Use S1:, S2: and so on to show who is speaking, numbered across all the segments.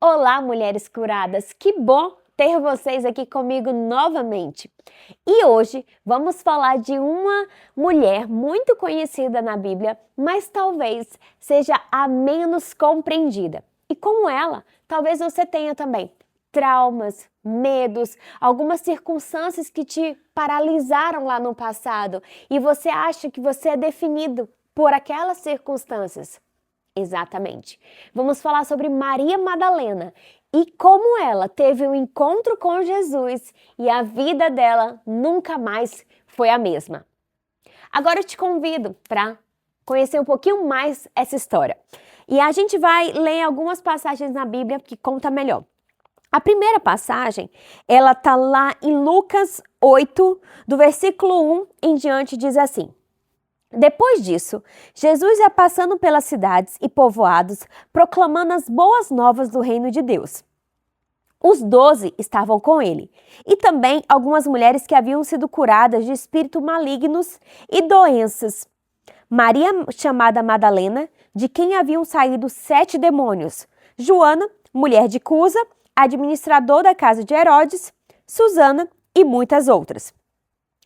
S1: Olá, mulheres curadas! Que bom ter vocês aqui comigo novamente. E hoje vamos falar de uma mulher muito conhecida na Bíblia, mas talvez seja a menos compreendida. E como ela, talvez você tenha também traumas, medos, algumas circunstâncias que te paralisaram lá no passado e você acha que você é definido por aquelas circunstâncias. Exatamente. Vamos falar sobre Maria Madalena e como ela teve um encontro com Jesus e a vida dela nunca mais foi a mesma. Agora eu te convido para conhecer um pouquinho mais essa história. E a gente vai ler algumas passagens na Bíblia que conta melhor. A primeira passagem, ela tá lá em Lucas 8, do versículo 1 em diante, diz assim: Depois disso, Jesus ia passando pelas cidades e povoados, proclamando as boas novas do reino de Deus. Os 12 estavam com ele, e também algumas mulheres que haviam sido curadas de espíritos malignos e doenças. Maria, chamada Madalena, de quem haviam saído 7 demônios. Joana, mulher de Cusa, administrador da casa de Herodes, Susana e muitas outras.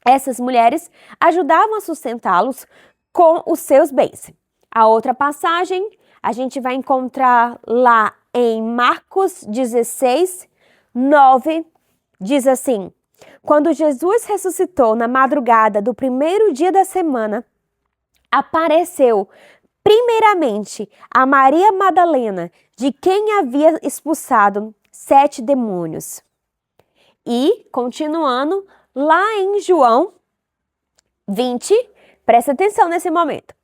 S1: Essas mulheres ajudavam a sustentá-los com os seus bens. A outra passagem a gente vai encontrar lá em Marcos 16, 9, diz assim: Quando Jesus ressuscitou na madrugada do primeiro dia da semana, apareceu primeiramente a Maria Madalena, de quem havia expulsado 7 demônios. E, continuando, lá em João 20, presta atenção nesse momento.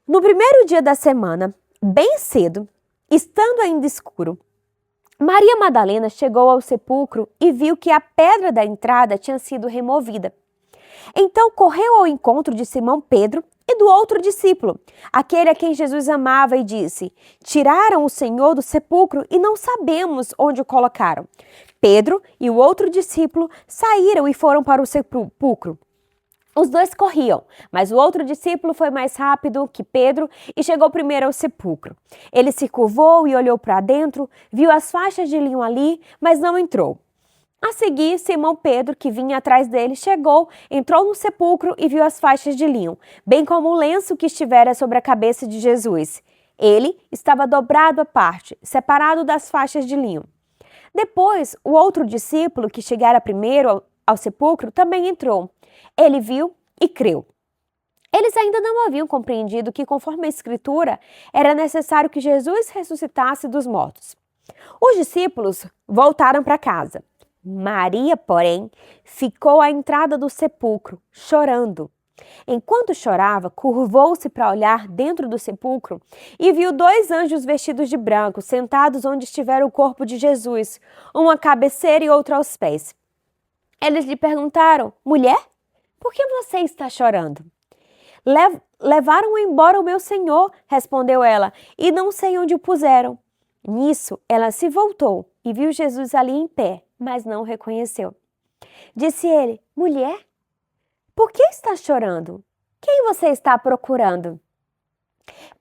S1: No primeiro dia da semana, bem cedo, estando ainda escuro, Maria Madalena chegou ao sepulcro e viu que a pedra da entrada tinha sido removida. Então correu ao encontro de Simão Pedro e do outro discípulo, aquele a quem Jesus amava, e disse: Tiraram o Senhor do sepulcro e não sabemos onde o colocaram. Pedro e o outro discípulo saíram e foram para o sepulcro. Os dois corriam, mas o outro discípulo foi mais rápido que Pedro e chegou primeiro ao sepulcro. Ele se curvou e olhou para dentro, viu as faixas de linho ali, mas não entrou. A seguir, Simão Pedro, que vinha atrás dele, chegou, entrou no sepulcro e viu as faixas de linho, bem como o lenço que estivera sobre a cabeça de Jesus. Ele estava dobrado à parte, separado das faixas de linho. Depois, o outro discípulo, que chegara primeiro ao sepulcro, também entrou. Ele viu e creu. Eles ainda não haviam compreendido que, conforme a Escritura, era necessário que Jesus ressuscitasse dos mortos. Os discípulos voltaram para casa. Maria, porém, ficou à entrada do sepulcro, chorando. Enquanto chorava, curvou-se para olhar dentro do sepulcro e viu 2 anjos vestidos de branco, sentados onde estivera o corpo de Jesus, um à cabeceira e outro aos pés. Eles lhe perguntaram: Mulher, por que você está chorando? Levaram embora o meu Senhor, respondeu ela, e não sei onde o puseram. Nisso, ela se voltou e viu Jesus ali em pé, mas não o reconheceu. Disse ele: Mulher, por que está chorando? Quem você está procurando?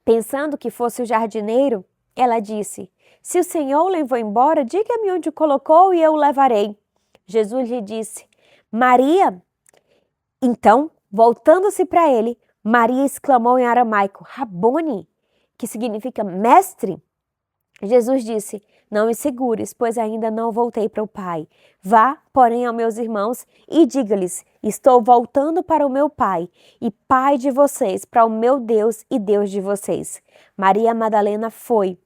S1: Pensando que fosse o jardineiro, ela disse: Se o Senhor o levou embora, diga-me onde o colocou e eu o levarei. Jesus lhe disse: Maria. Então, voltando-se para ele, Maria exclamou em aramaico: Rabone, que significa mestre. Jesus disse: Não me segures, pois ainda não voltei para o Pai. Vá, porém, aos meus irmãos e diga-lhes: Estou voltando para o meu Pai e Pai de vocês, para o meu Deus e Deus de vocês. Maria Madalena foi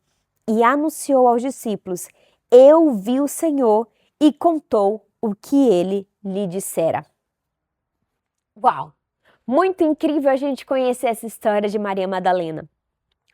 S1: e anunciou aos discípulos: Eu vi o Senhor, e contou o que ele lhe dissera. Uau! Muito incrível a gente conhecer essa história de Maria Madalena.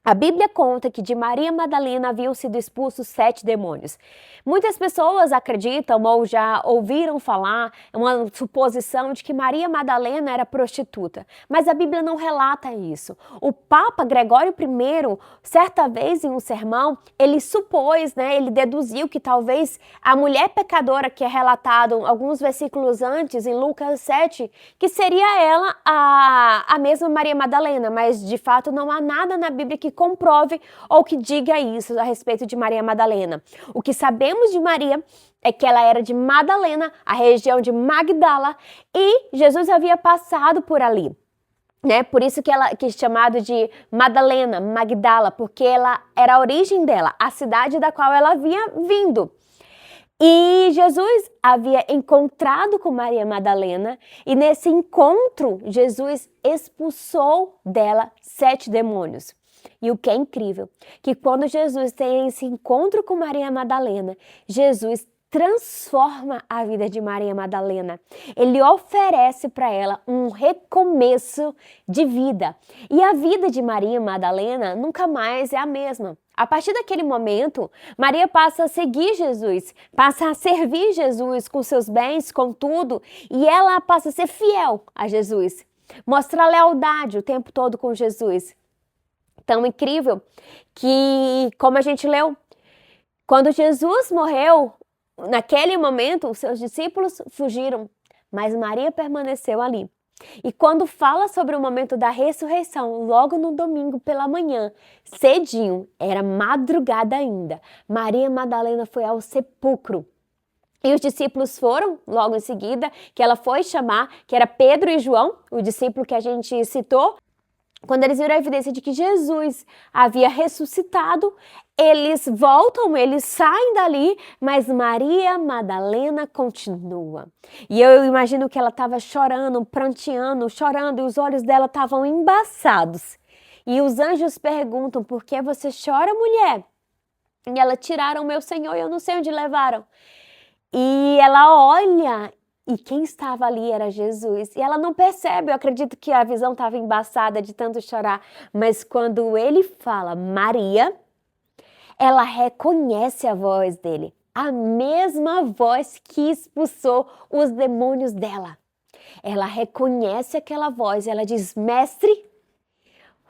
S1: A Bíblia conta que de Maria Madalena haviam sido expulsos 7 demônios. Muitas pessoas acreditam ou já ouviram falar, uma suposição de que Maria Madalena era prostituta, mas a Bíblia não relata isso. O Papa Gregório I, certa vez em um sermão, ele supôs, ele deduziu que talvez a mulher pecadora que é relatado alguns versículos antes, em Lucas 7, que seria ela a mesma Maria Madalena, mas de fato não há nada na Bíblia que que comprove ou que diga isso a respeito de Maria Madalena. O que sabemos de Maria é que ela era de Madalena, a região de Magdala, e Jesus havia passado por ali. Né? Por isso que é chamado de Madalena, Magdala, porque ela era a origem dela, a cidade da qual ela havia vindo. E Jesus havia encontrado com Maria Madalena e nesse encontro Jesus expulsou dela 7 demônios. E o que é incrível, que quando Jesus tem esse encontro com Maria Madalena, Jesus transforma a vida de Maria Madalena. Ele oferece para ela um recomeço de vida. E a vida de Maria Madalena nunca mais é a mesma. A partir daquele momento, Maria passa a seguir Jesus, passa a servir Jesus com seus bens, com tudo, e ela passa a ser fiel a Jesus. Mostra lealdade o tempo todo com Jesus. Tão incrível que, como a gente leu, quando Jesus morreu, naquele momento, os seus discípulos fugiram, mas Maria permaneceu ali. E quando fala sobre o momento da ressurreição, logo no domingo pela manhã, cedinho, era madrugada ainda, Maria Madalena foi ao sepulcro. E os discípulos foram logo em seguida, que ela foi chamar, que era Pedro e João, o discípulo que a gente citou. Quando eles viram a evidência de que Jesus havia ressuscitado, eles voltam, eles saem dali, mas Maria Madalena continua. E eu imagino que ela estava chorando, pranteando, chorando, e os olhos dela estavam embaçados. E os anjos perguntam, por que você chora, mulher? E ela, tiraram meu Senhor e eu não sei onde levaram. E ela olha, e quem estava ali era Jesus. E ela não percebe, eu acredito que a visão estava embaçada de tanto chorar. Mas quando ele fala Maria, ela reconhece a voz dele. A mesma voz que expulsou os demônios dela. Ela reconhece aquela voz, ela diz, mestre,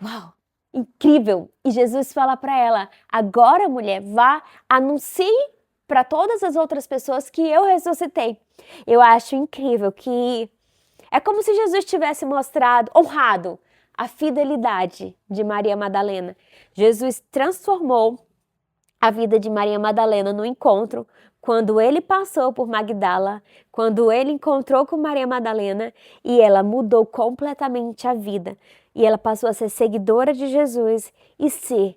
S1: uau, incrível. E Jesus fala para ela, agora mulher, vá, anuncie para todas as outras pessoas que eu ressuscitei. Eu acho incrível que é como se Jesus tivesse mostrado, honrado a fidelidade de Maria Madalena. Jesus transformou a vida de Maria Madalena no encontro, quando ele passou por Magdala, quando ele encontrou com Maria Madalena e ela mudou completamente a vida. E ela passou a ser seguidora de Jesus e ser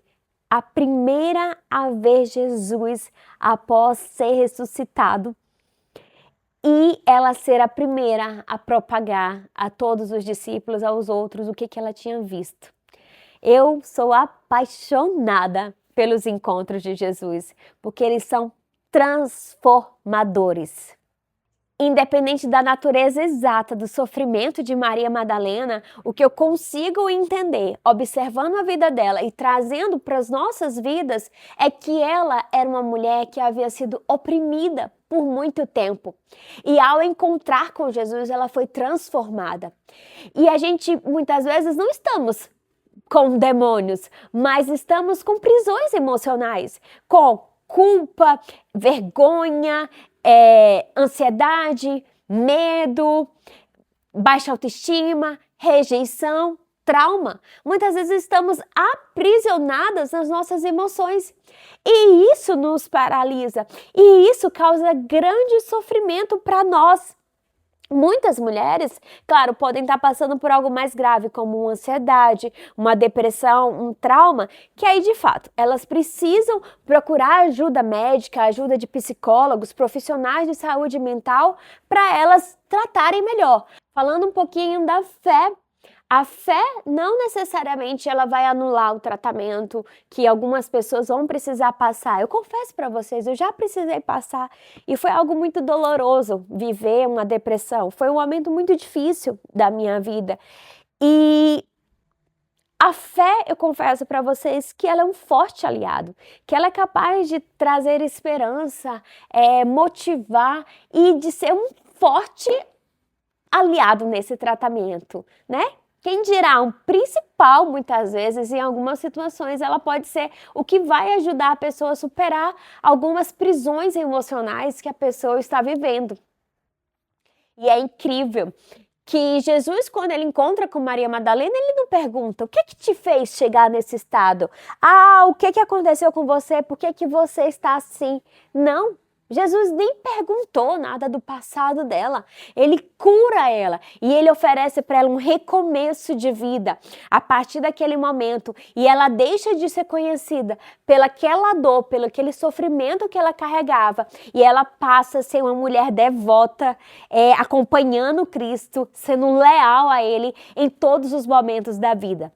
S1: a primeira a ver Jesus após ser ressuscitado e ela ser a primeira a propagar a todos os discípulos, aos outros, o que ela tinha visto. Eu sou apaixonada pelos encontros de Jesus, porque eles são transformadores. Independente da natureza exata do sofrimento de Maria Madalena, o que eu consigo entender, observando a vida dela e trazendo para as nossas vidas, é que ela era uma mulher que havia sido oprimida por muito tempo. E ao encontrar com Jesus, ela foi transformada. E a gente, muitas vezes, não estamos com demônios, mas estamos com prisões emocionais, com culpa, vergonha, ansiedade, medo, baixa autoestima, rejeição, trauma. Muitas vezes estamos aprisionadas nas nossas emoções e isso nos paralisa e isso causa grande sofrimento para nós. Muitas mulheres, claro, podem estar passando por algo mais grave, como uma ansiedade, uma depressão, um trauma, que aí, de fato, elas precisam procurar ajuda médica, ajuda de psicólogos, profissionais de saúde mental, para elas tratarem melhor. Falando um pouquinho da fé, a fé não necessariamente ela vai anular o tratamento que algumas pessoas vão precisar passar. Eu confesso para vocês, eu já precisei passar e foi algo muito doloroso viver uma depressão. Foi um momento muito difícil da minha vida. E a fé, eu confesso para vocês que ela é um forte aliado, que ela é capaz de trazer esperança, motivar e de ser um forte aliado nesse tratamento, né? Quem dirá, um principal, muitas vezes, em algumas situações, ela pode ser o que vai ajudar a pessoa a superar algumas prisões emocionais que a pessoa está vivendo. E é incrível que Jesus, quando ele encontra com Maria Madalena, ele não pergunta: o que te fez chegar nesse estado? Ah, o que aconteceu com você? Por que você está assim? Não. Jesus nem perguntou nada do passado dela. Ele cura ela e ele oferece para ela um recomeço de vida a partir daquele momento. E ela deixa de ser conhecida pelaquela dor, pelo aquele sofrimento que ela carregava. E ela passa a ser uma mulher devota, acompanhando Cristo, sendo leal a Ele em todos os momentos da vida.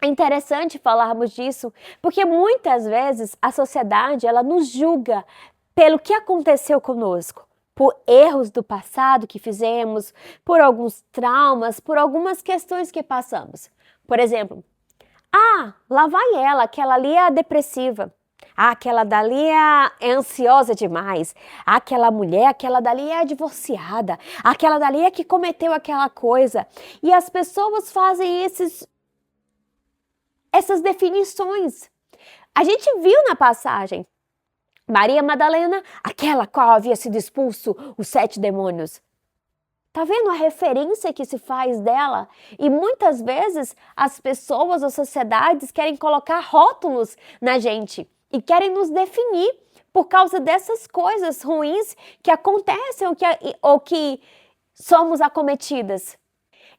S1: É interessante falarmos disso, porque muitas vezes a sociedade ela nos julga pelo que aconteceu conosco, por erros do passado que fizemos, por alguns traumas, por algumas questões que passamos. Por exemplo, lá vai ela, aquela ali é depressiva. Aquela dali é ansiosa demais. Aquela mulher, aquela dali é divorciada. Aquela dali é que cometeu aquela coisa. E as pessoas fazem essas definições. A gente viu na passagem Maria Madalena, aquela qual havia sido expulso os 7 demônios. Tá vendo a referência que se faz dela? E muitas vezes as pessoas, as sociedades querem colocar rótulos na gente e querem nos definir por causa dessas coisas ruins que acontecem ou que somos acometidas.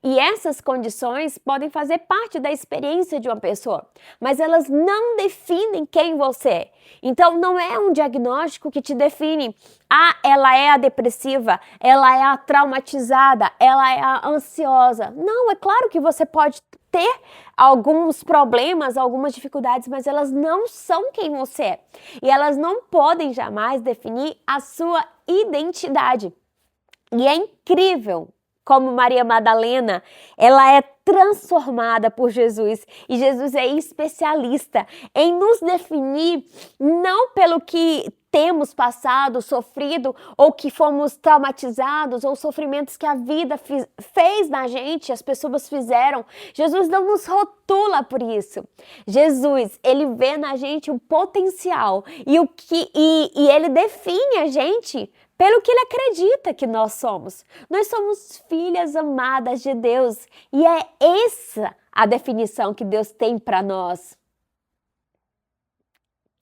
S1: E essas condições podem fazer parte da experiência de uma pessoa, mas elas não definem quem você é. Então, não é um diagnóstico que te define. Ela é a depressiva, ela é a traumatizada, ela é a ansiosa. Não, é claro que você pode ter alguns problemas, algumas dificuldades, mas elas não são quem você é. E elas não podem jamais definir a sua identidade. E é incrível como Maria Madalena, ela é transformada por Jesus e Jesus é especialista em nos definir não pelo que temos passado, sofrido ou que fomos traumatizados ou sofrimentos que a vida fez na gente, as pessoas fizeram. Jesus não nos rotula por isso. Jesus, ele vê na gente o potencial e ele define a gente pelo que ele acredita que nós somos. Nós somos filhas amadas de Deus e é essa a definição que Deus tem para nós.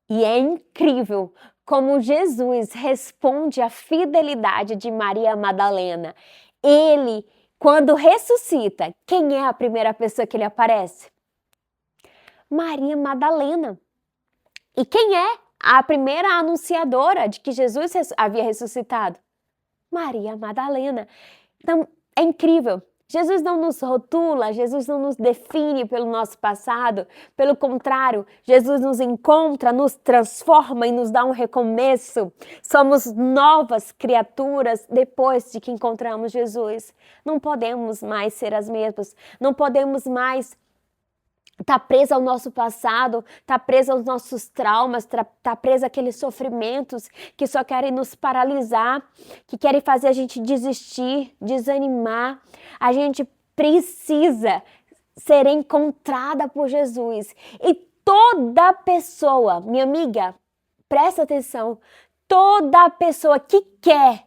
S1: E é incrível como Jesus responde à fidelidade de Maria Madalena. Ele, quando ressuscita, quem é a primeira pessoa que ele aparece? Maria Madalena. E quem é a primeira anunciadora de que Jesus havia ressuscitado? Maria Madalena. Então, é incrível. Jesus não nos rotula, Jesus não nos define pelo nosso passado. Pelo contrário, Jesus nos encontra, nos transforma e nos dá um recomeço. Somos novas criaturas depois de que encontramos Jesus. Não podemos mais ser as mesmas. Não podemos mais tá presa ao nosso passado, tá presa aos nossos traumas, tá presa àqueles sofrimentos que só querem nos paralisar, que querem fazer a gente desistir, desanimar. A gente precisa ser encontrada por Jesus. E toda pessoa, minha amiga, presta atenção, toda pessoa que quer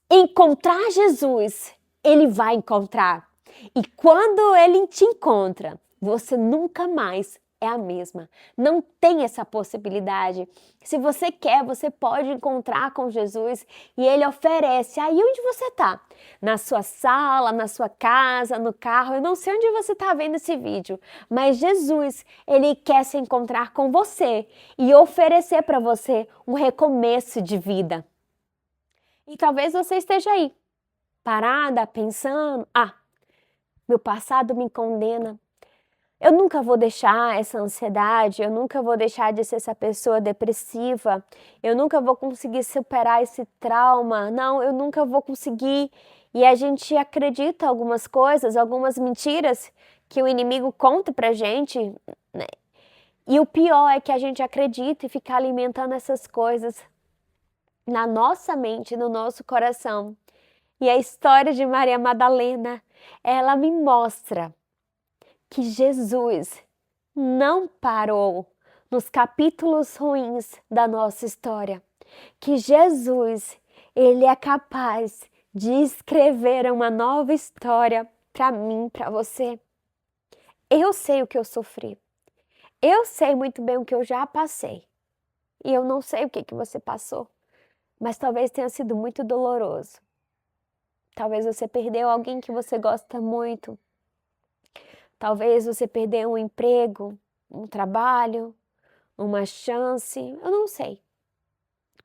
S1: encontrar Jesus, ele vai encontrar. E quando ele te encontra, você nunca mais é a mesma. Não tem essa possibilidade. Se você quer, você pode encontrar com Jesus e ele oferece. Aí onde você está? Na sua sala, na sua casa, no carro. Eu não sei onde você está vendo esse vídeo, mas Jesus, ele quer se encontrar com você e oferecer para você um recomeço de vida. E talvez você esteja aí, parada, pensando, meu passado me condena. Eu nunca vou deixar essa ansiedade, eu nunca vou deixar de ser essa pessoa depressiva, eu nunca vou conseguir superar esse trauma, não, eu nunca vou conseguir. E a gente acredita algumas coisas, algumas mentiras que o inimigo conta pra gente, né? E o pior é que a gente acredita e fica alimentando essas coisas na nossa mente, no nosso coração. E a história de Maria Madalena, ela me mostra que Jesus não parou nos capítulos ruins da nossa história. Que Jesus, ele é capaz de escrever uma nova história para mim, para você. Eu sei o que eu sofri. Eu sei muito bem o que eu já passei. E eu não sei o que você passou, mas talvez tenha sido muito doloroso. Talvez você perdeu alguém que você gosta muito. Talvez você perdeu um emprego, um trabalho, uma chance. Eu não sei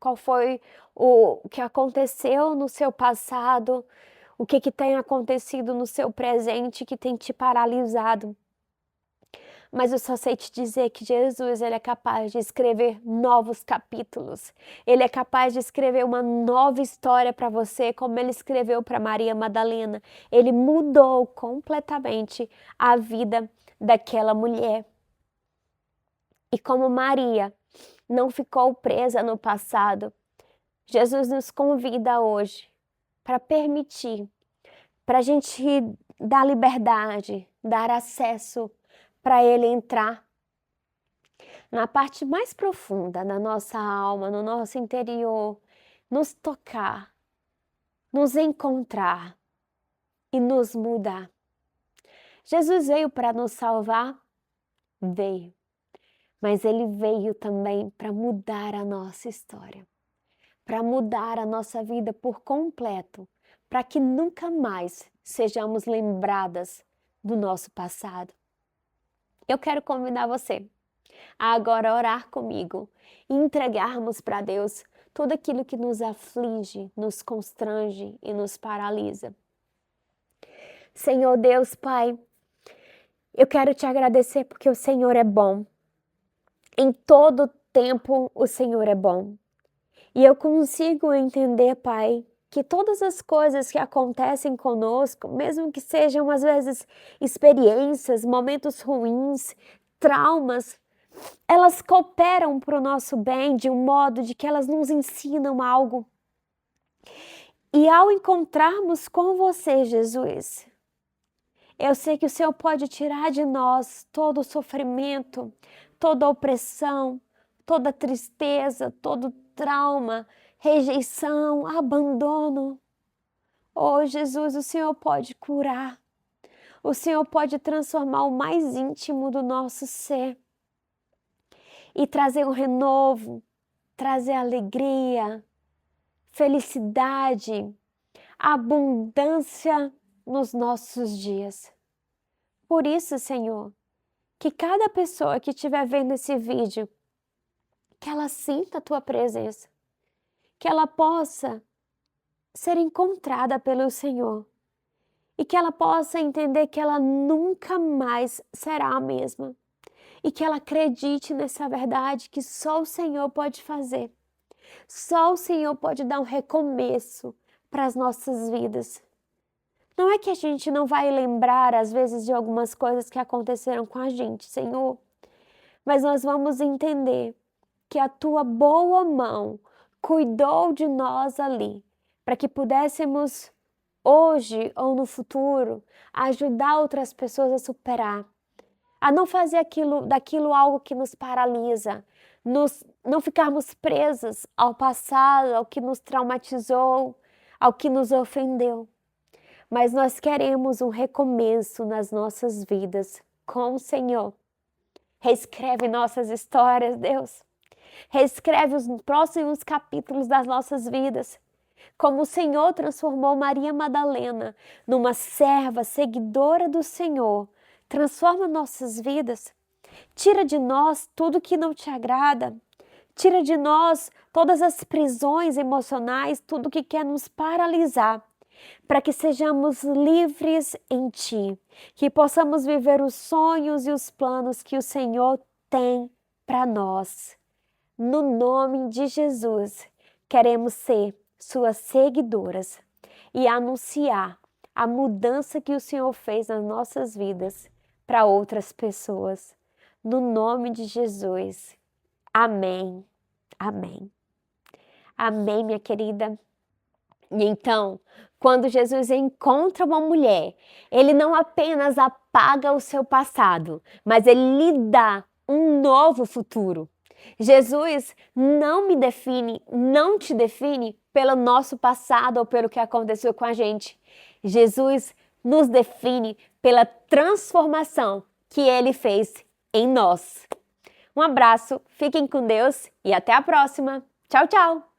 S1: qual foi o que aconteceu no seu passado, o que tem acontecido no seu presente que tem te paralisado. Mas eu só sei te dizer que Jesus, ele é capaz de escrever novos capítulos. Ele é capaz de escrever uma nova história para você, como ele escreveu para Maria Madalena. Ele mudou completamente a vida daquela mulher. E como Maria não ficou presa no passado, Jesus nos convida hoje para permitir, para a gente dar liberdade, dar acesso para ele entrar na parte mais profunda da nossa alma, no nosso interior, nos tocar, nos encontrar e nos mudar. Jesus veio para nos salvar? Veio. Mas ele veio também para mudar a nossa história, para mudar a nossa vida por completo, para que nunca mais sejamos lembradas do nosso passado. Eu quero convidar você a agora orar comigo e entregarmos para Deus tudo aquilo que nos aflige, nos constrange e nos paralisa. Senhor Deus, Pai, eu quero te agradecer porque o Senhor é bom. Em todo tempo o Senhor é bom. E eu consigo entender, Pai, que todas as coisas que acontecem conosco, mesmo que sejam às vezes experiências, momentos ruins, traumas, elas cooperam para o nosso bem de um modo de que elas nos ensinam algo. E ao encontrarmos com você, Jesus, eu sei que o Senhor pode tirar de nós todo o sofrimento, toda a opressão, toda a tristeza, todo o trauma, rejeição, abandono. Oh, Jesus, o Senhor pode curar. O Senhor pode transformar o mais íntimo do nosso ser e trazer um renovo, trazer alegria, felicidade, abundância nos nossos dias. Por isso, Senhor, que cada pessoa que estiver vendo esse vídeo, que ela sinta a Tua presença, que ela possa ser encontrada pelo Senhor e que ela possa entender que ela nunca mais será a mesma e que ela acredite nessa verdade que só o Senhor pode fazer. Só o Senhor pode dar um recomeço para as nossas vidas. Não é que a gente não vai lembrar, às vezes, de algumas coisas que aconteceram com a gente, Senhor, mas nós vamos entender que a Tua boa mão cuidou de nós ali, para que pudéssemos, hoje ou no futuro, ajudar outras pessoas a superar, a não fazer daquilo algo que nos paralisa, não ficarmos presos ao passado, ao que nos traumatizou, ao que nos ofendeu. Mas nós queremos um recomeço nas nossas vidas com o Senhor. Reescreve nossas histórias, Deus. Reescreve os próximos capítulos das nossas vidas. Como o Senhor transformou Maria Madalena numa serva seguidora do Senhor. Transforma nossas vidas. Tira de nós tudo que não te agrada. Tira de nós todas as prisões emocionais, tudo que quer nos paralisar, para que sejamos livres em Ti, que possamos viver os sonhos e os planos que o Senhor tem para nós. No nome de Jesus, queremos ser Suas seguidoras e anunciar a mudança que o Senhor fez nas nossas vidas para outras pessoas. No nome de Jesus. Amém. Amém. Amém, minha querida. E então, quando Jesus encontra uma mulher, ele não apenas apaga o seu passado, mas ele lhe dá um novo futuro. Jesus não me define, não te define pelo nosso passado ou pelo que aconteceu com a gente. Jesus nos define pela transformação que Ele fez em nós. Um abraço, fiquem com Deus e até a próxima. Tchau, tchau!